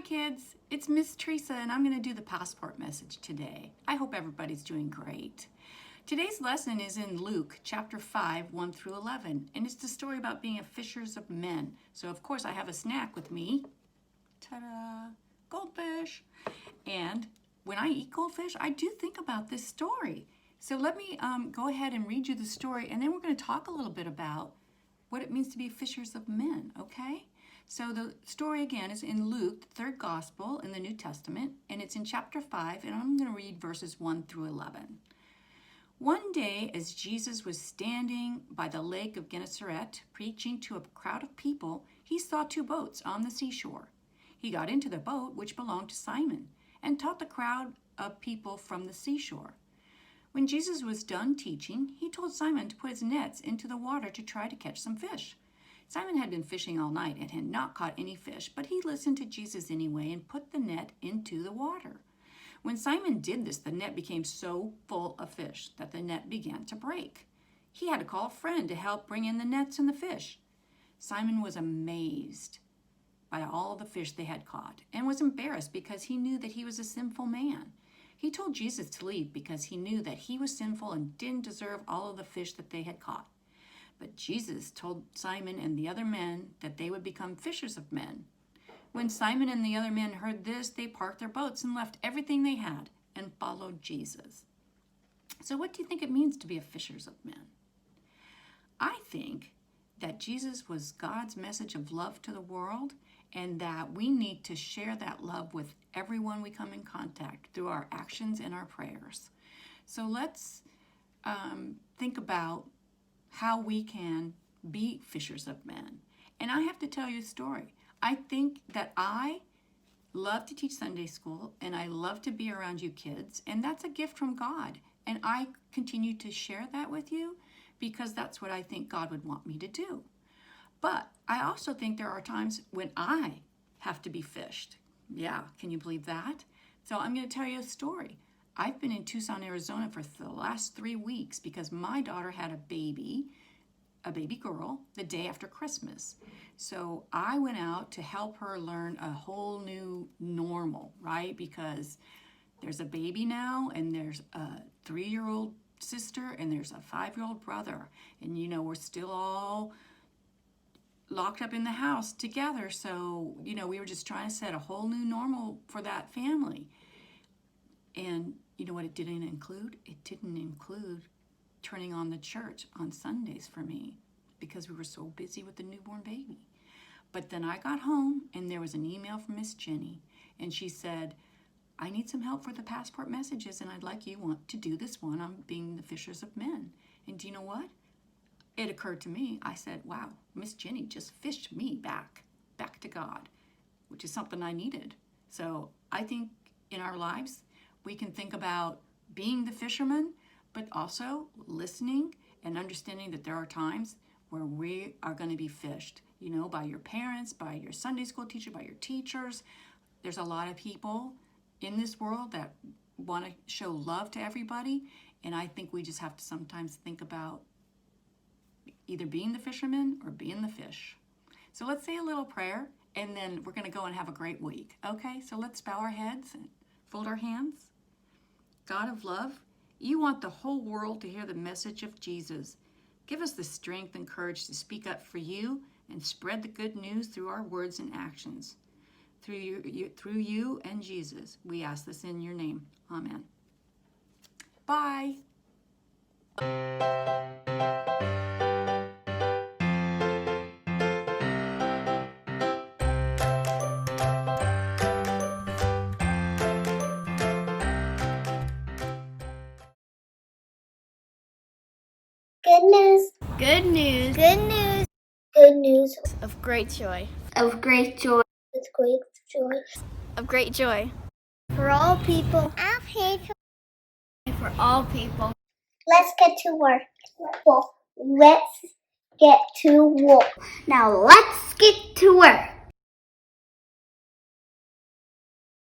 kids, it's Miss Theresa and I'm going to do the passport message today. I hope everybody's doing great. Today's lesson is in Luke chapter 5, 1 through 11, and it's the story about being a fishers of men. So of course I have a snack with me. Ta-da! Goldfish. And when I eat goldfish, I do think about this story. So let me go ahead and read you the story, and then we're going to talk a little bit about what it means to be fishers of men, okay? So the story again is in Luke, the third gospel in the New Testament, and it's in chapter 5, and I'm going to read verses 1 through 11. One day, as Jesus was standing by the lake of Gennesaret, preaching to a crowd of people, he saw two boats on the seashore. He got into the boat, which belonged to Simon, and taught the crowd of people from the seashore. When Jesus was done teaching, he told Simon to put his nets into the water to try to catch some fish. Simon had been fishing all night and had not caught any fish, but he listened to Jesus anyway and put the net into the water. When Simon did this, the net became so full of fish that the net began to break. He had to call a friend to help bring in the nets and the fish. Simon was amazed by all the fish they had caught and was embarrassed because he knew that he was a sinful man. He told Jesus to leave because he knew that he was sinful and didn't deserve all of the fish that they had caught. But Jesus told Simon and the other men that they would become fishers of men. When Simon and the other men heard this, they parked their boats and left everything they had and followed Jesus. So what do you think it means to be a fishers of men? I think that Jesus was God's message of love to the world, and that we need to share that love with everyone we come in contact through our actions and our prayers. So let's think about how we can be fishers of men. And I have to tell you a story. I think that I love to teach Sunday school and I love to be around you kids, and that's a gift from God. And I continue to share that with you because that's what I think God would want me to do. But I also think there are times when I have to be fished. Yeah, can you believe that? So I'm going to tell you a story. I've been in Tucson, Arizona for the last 3 weeks because my daughter had a baby girl, the day after Christmas. So I went out to help her learn a whole new normal, right? Because there's a baby now, and there's a 3-year-old sister, and there's a 5-year-old brother. And you know, we're still all locked up in the house together. So, you know, we were just trying to set a whole new normal for that family. And you know what it didn't include? It didn't include turning on the church on Sundays for me because we were so busy with the newborn baby. But then I got home and there was an email from Miss Jenny, and she said, I need some help for the passport messages, and I'd like you to do this one on being the fishers of men. And do you know what? It occurred to me. I said, wow, Miss Jenny just fished me back to God, which is something I needed. So I think in our lives, we can think about being the fisherman, but also listening and understanding that there are times where we are going to be fished, you know, by your parents, by your Sunday school teacher, by your teachers. There's a lot of people in this world that want to show love to everybody, and I think we just have to sometimes think about either being the fisherman or being the fish. So let's say a little prayer, and then we're going to go and have a great week. Okay, so let's bow our heads and fold our hands. God of love, you want the whole world to hear the message of Jesus. Give us the strength and courage to speak up for you and spread the good news through our words and actions. Through you and Jesus, we ask this in your name. Amen. Bye. Good news. Good news. Good news. Good news. Of great joy. Of great joy. With great joy. Of great joy. For all people. Of people. For all people. Let's get to work. Let's get to work. Now let's get to work.